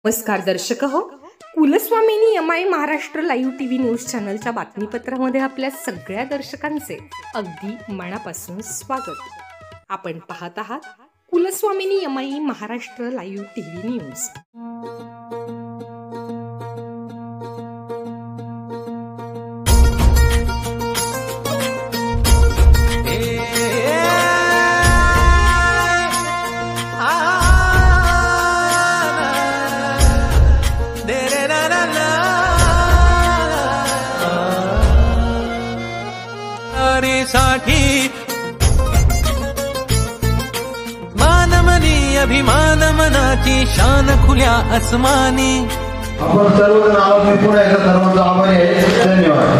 नमस्कार दर्शक हो, Kulswamini MI Maharashtra live TV news चॅनलच्या बातमीपत्रामध्ये आपल्या सगळ्या दर्शकांचे अगदी मनापासून स्वागत। आपण पाहत आहात Kulswamini MI Maharashtra live TV news. साठी मानमनी अभिमान मनाची शान खुल्या आसमानी। आपण सर्वजण आवाज पुन्हा एकदा सर्वांचा आभारी आहे। धन्यवाद।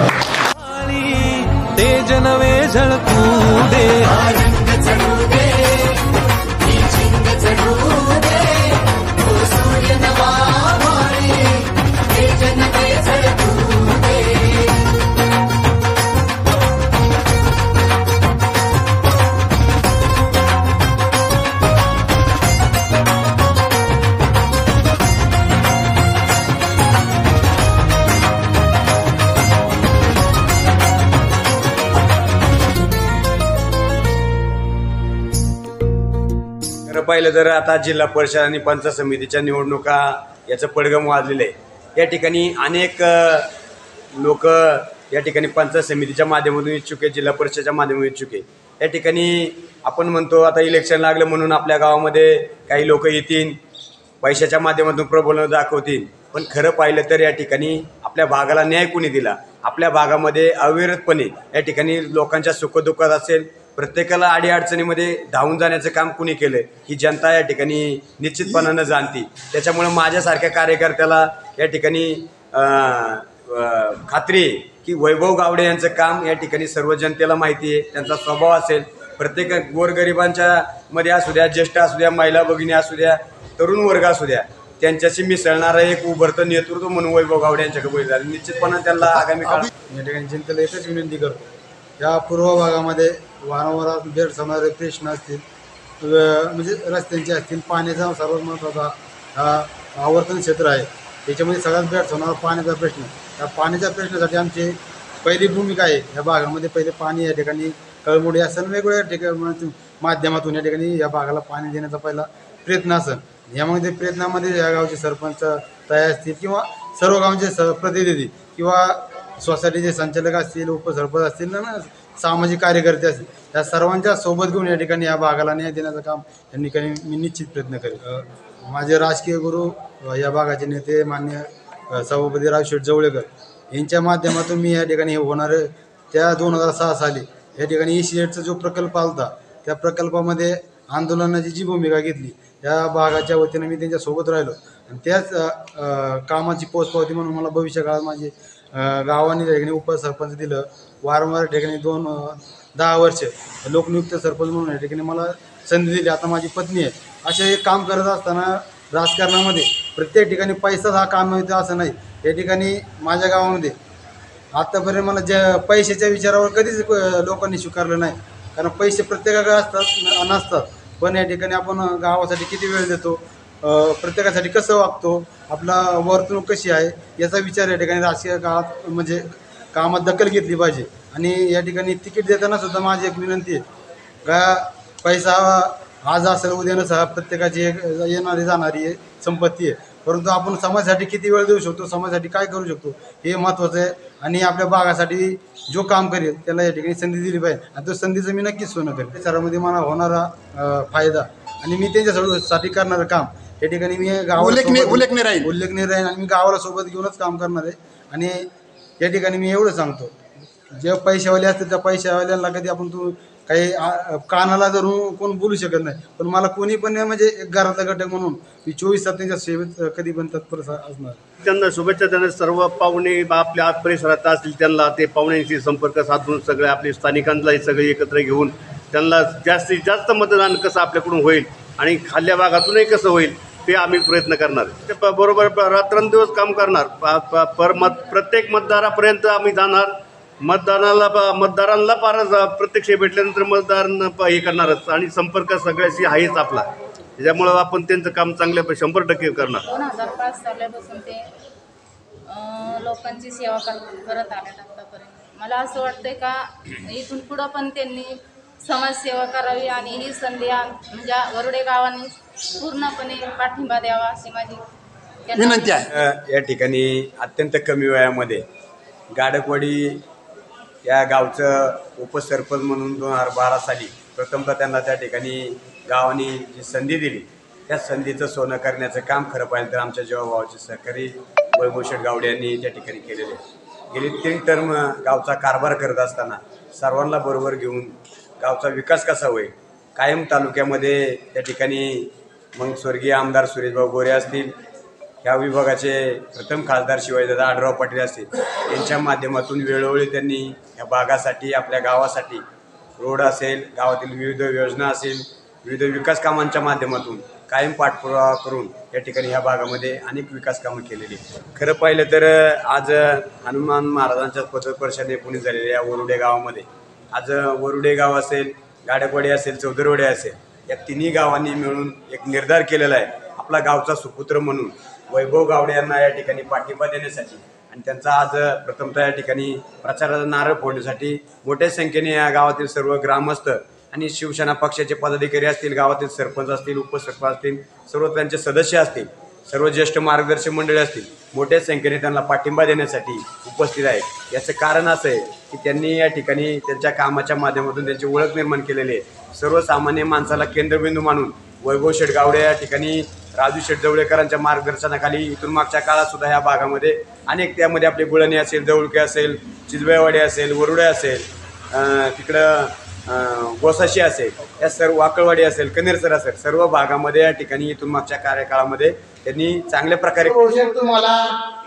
तेज नवे झळकू दे, पाहिलं तर आता जिल्हा परिषद आणि पंचायत समितीच्या निवडणुका याचं पडगम वाजलेलं आहे। या ठिकाणी अनेक लोक या ठिकाणी पंचायत समितीच्या माध्यमातून इच्छुक आहे, जिल्हा परिषदेच्या माध्यमातून इच्छुक आहे। या ठिकाणी आपण म्हणतो आता इलेक्शन लागलं म्हणून आपल्या गावामध्ये काही लोक येतील, पैशाच्या माध्यमातून प्रबोधन दाखवतील, पण खरं पाहिलं तर या ठिकाणी आपल्या भागाला न्याय कोणी दिला? आपल्या भागामध्ये अविरतपणे या ठिकाणी लोकांच्या सुखदुःखात असेल, प्रत्येकाला अडीअडचणीमध्ये धावून जाण्याचं काम कुणी केलं ही जनता या ठिकाणी निश्चितपणानं जाणती। त्याच्यामुळे माझ्यासारख्या कार्यकर्त्याला या ठिकाणी खात्री आहे की वैभव गावडे यांचं काम या ठिकाणी सर्व जनतेला माहिती आहे। त्यांचा स्वभाव असेल, प्रत्येक गोरगरिबांच्या मध्ये असू द्या, ज्येष्ठ असू द्या, महिला भगिनी असू द्या, तरुण वर्ग असू द्या, त्यांच्याशी मिसळणारं एक उभरतं नेतृत्व म्हणून वैभव गावडे यांच्याकडे बळी झालं। निश्चितपणे त्यांना आगामी काळात या ठिकाणी जनतेला एकच विनंती करतो, या पूर्व भागामध्ये वारंवार भेडसावणारे प्रश्न असतील, म्हणजे रस्त्यांचे असतील, पाण्याचा सर्वात महत्त्वाचा आवर्तन क्षेत्र आहे, त्याच्यामध्ये सगळ्यात भेडसावणारा पाण्याचा प्रश्न। त्या पाण्याच्या प्रश्नासाठी आमची पहिली भूमिका आहे या भागामध्ये पहिले पाणी या ठिकाणी कळमुडी असेल, वेगवेगळ्या ठिकाणी माध्यमातून या ठिकाणी या भागाला पाणी देण्याचा पहिला प्रयत्न असेल। यामध्ये प्रयत्नामध्ये या गावचे सरपंच तयार असतील किंवा सर्व गावचे प्रतिनिधी किंवा सोसायटीचे संचालक असतील, उपसरपंच असतील ना, सामाजिक कार्यकर्ते असतील, या सर्वांच्या सोबत घेऊन या ठिकाणी या भागाला न्याय देण्याचं काम या ठिकाणी मी निश्चित प्रयत्न करेन। माझे राजकीय गुरु या भागाचे नेते माननीय सभापती रावशेठ जवळेकर यांच्या माध्यमातून मी या ठिकाणी होणारे त्या 2006 साली या ठिकाणी ECETचा जो प्रकल्प आलता त्या प्रकल्पामध्ये आंदोलनाची जी भूमिका घेतली या भागाच्या वतीनं मी त्यांच्यासोबत राहिलो आणि त्याच कामाची पोचपावती म्हणून मला भविष्य काळात माझे गावाने त्या ठिकाणी उपसरपंच दिलं। वारंवार ठिकाणी 10 वर्ष लोकनियुक्त सरपंच म्हणून या ठिकाणी मला संधी दिली। आता माझी पत्नी आहे। असे एक काम करत असताना राजकारणामध्ये प्रत्येक ठिकाणी पैसाच हा काम मिळतो असं नाही। या ठिकाणी माझ्या गावामध्ये आत्तापर्यंत मला ज्या पैशाच्या विचारावर कधीच लोकांनी स्वीकारलं नाही, कारण पैसे प्रत्येकाकडे असतात नसतात, पण या ठिकाणी आपण गावासाठी किती वेळ देतो, प्रत्येकासाठी कसं वागतो, आपला वर्तणूक कशी आहे याचा विचार या ठिकाणी राजकीय काळात म्हणजे कामात दखल घेतली पाहिजे। आणि या ठिकाणी तिकीट देताना सुद्धा माझी एक विनंती आहे का पैसा आज असेल उद्या नसेल, प्रत्येकाची एक येणारी जाणारी संपत्ती आहे, परंतु आपण समाजासाठी किती वेळ देऊ शकतो, समाजासाठी काय करू शकतो हे महत्त्वाचं आहे। आणि आपल्या भागासाठी जो काम करेल त्याला या ठिकाणी संधी दिली पाहिजे आणि तो संधीचं मी नक्कीच सोनं करेल। सर्वांमध्ये मला होणारा फायदा आणि मी त्यांच्यासाठी करणारं काम या ठिकाणी मी गावाला उल्लेखनीय राहील आणि मी गावाला सोबत घेऊनच काम करणार आहे। आणि या ठिकाणी मी एवढं सांगतो, जे पैशावाले असतील त्या पैशावाल्यांना कधी आपण काही कानाला धरून कोण बोलू शकत नाही, पण मला कोणी पण म्हणजे एक घरातला घटक म्हणून मी 24 तास त्यांच्या सेवेत कधी पण तत्पर असणार। त्यांना शुभेच्छा देण्यात सर्व पाहुणे आपल्या आत परिसरात असतील त्यांना ते पाहुण्यांशी संपर्क साधून सगळे आपले स्थानिकांनाही सगळे एकत्र घेऊन त्यांना जास्तीत जास्त मतदान कसं आपल्याकडून होईल आणि खाल्ल्या भागातूनही कसं होईल ते आम्ही प्रयत्न करणार। ते बरोबर रात्रंदिवस काम करणार, प्रत्येक मतदारापर्यंत आम्ही जाणार, मतदारांना फार प्रत्यक्ष भेटल्यानंतर मतदार हे करणारच आणि संपर्क सगळ्याशी आहेच आपला। त्याच्यामुळं आपण त्यांचं काम चांगल्या 100% करणार. 2005 सालापासून ते लोकांची सेवा करत आल्यात आत्तापर्यंत. मला असं वाटतंय का इथून पुढं पण त्यांनी समाजसेवा करावी आणि ही संधी म्हणजे वरुडे गावांनी पूर्णपणे पाठिंबा द्यावा अशी माझी विनंती आहे. या ठिकाणी अत्यंत कमी वयामध्ये गाडकवाडी या गावचं उपसरपंच म्हणून 2012 साली प्रथमतः त्यांना त्या ठिकाणी गावाने जी संधी दिली त्या संधीचं सोनं करण्याचं काम खरं पाहिलं तर आमच्या जीवाभावाचे सहकारी वैभव शेठ गावडे यांनी त्या ठिकाणी केलेले. गेली 3 टर्म गावचा कारभार करत असताना सर्वांना बरोबर घेऊन गावचा विकास कसा होईल कायम तालुक्यामध्ये त्या ठिकाणी मग स्वर्गीय आमदार सुरेशभाऊ गोरे असतील, ह्या विभागाचे प्रथम खासदार शिवाजीदादा आढराव पाटील असतील, यांच्या माध्यमातून वेळोवेळी त्यांनी ह्या भागासाठी आपल्या गावासाठी रोड असेल, गावातील विविध योजना असेल, विविध विकास कामांच्या माध्यमातून कायम पाठपुरावा करून या ठिकाणी ह्या भागामध्ये अनेक विकास कामं केलेली. खरं पाहिलं तर आज हनुमान महाराजांच्या पदस्पर्शाने पुणे झालेल्या या वरुडे गावामध्ये आज वरुडे गाव असेल, गाडकवाडी असेल, चौधरवाडी असेल, या तिन्ही गावांनी मिळून एक निर्धार केलेला आहे आपला गावचा सुपुत्र म्हणून वैभव गावडे यांना या ठिकाणी पाठिंबा देण्यासाठी आणि त्यांचा आज प्रथमतः या ठिकाणी प्रचाराचा नारळ फोडण्यासाठी मोठ्या संख्येने या गावातील सर्व ग्रामस्थ आणि शिवसेना पक्षाचे पदाधिकारी असतील, गावातील सरपंच असतील, उपसरपंच असतील, सर्व त्यांचे सदस्य असतील, सर्व ज्येष्ठ मार्गदर्शक मंडळी असतील, मोठ्या संख्येने त्यांना पाठिंबा देण्यासाठी उपस्थित आहे. याचं कारण असं आहे की त्यांनी या ठिकाणी त्यांच्या कामाच्या माध्यमातून त्यांची ओळख निर्माण केलेली आहे. सर्वसामान्य माणसाला केंद्रबिंदू मानून वैभव शेठ गावडे या ठिकाणी राजू शेठ जवळेकरांच्या मार्गदर्शनाखाली इथून मागच्या काळात सुद्धा ह्या भागामध्ये अनेक त्यामध्ये आपले गुळणी असेल, जवळके असेल, चिजबेवाडी असेल, वरुडे असेल, तिकडं गोसाशी असेल, या सर्व वाकळवाडी असेल, कनेरसर असेल, सर्व भागामध्ये या ठिकाणी इथून मागच्या कार्यकाळामध्ये त्यांनी चांगल्या प्रकारे तुम्हाला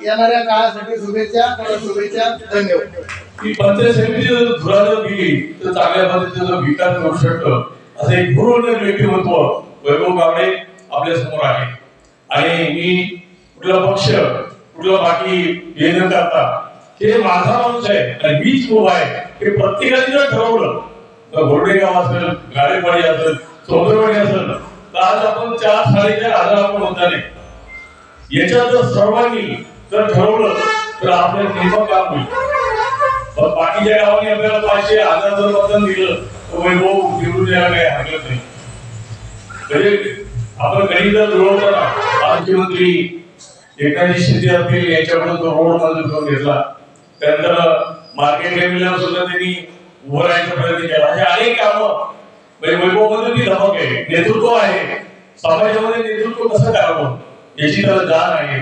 येणाऱ्या काळासाठी शुभेच्छा. धन्यवाद. की पंचायत समिती जर धुराजर गेली तर चांगल्या पद्धतीचा विकास करू शकतं असं एक पूर्ण व्यक्तिमत्व वैभव गावडे आपल्या समोर आहे. आणि मी कुठला पक्ष कुठला बाकी हे न करता हे माझा माणूस आहे आणि मीच उभा आहे हे प्रत्येकाने जर ठरवलं घोरडे गाव असेल, गाडेवाडी असेल, चौधरवाडी असेल तर आज आपण 4-4.5 आपण मतदान आहे. याच्यात जर सर्वांनी जर ठरवलं तर आपल्याला नेमकं काम होईल. पण बाकीच्या गावांनी आपल्याला 500-1000 जर मतदान दिलं तर वैभव निवडून द्यायला काही हरकत नाही. म्हणजे आपण काही जर जुळवताना मुख्यमंत्री एकनाथ शिंदे असतील यांच्याकडून तो रोड मंजूर करून घेतला, त्यानंतर मार्केट लेवलला सुद्धा त्यांनी उभं राहायचा प्रयत्न केला. हे अनेक कामं म्हणजे वैभवमध्ये ती धमक आहे, नेतृत्व आहे, समाजामध्ये नेतृत्व कसं करावं याची त्याला जाण आहे.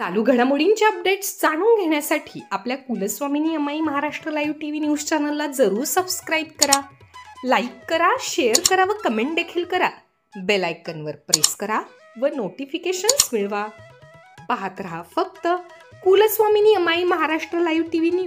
चालू घडामोडींचे अपडेट्स जाणून घेण्यासाठी आपल्या कुलस्वामिनी अमाई महाराष्ट्र लाईव्ह टीव्ही न्यूज चॅनलला जरूर सबस्क्राईब करा, लाईक करा, शेअर करा व कमेंट देखील करा. बेल आयकॉनवर प्रेस करा व नोटिफिकेशन्स मिळवा. पाहत रहा फक्त कुलस्वामिनी अमाई महाराष्ट्र लाईव्ह टीव्ही न्यूज.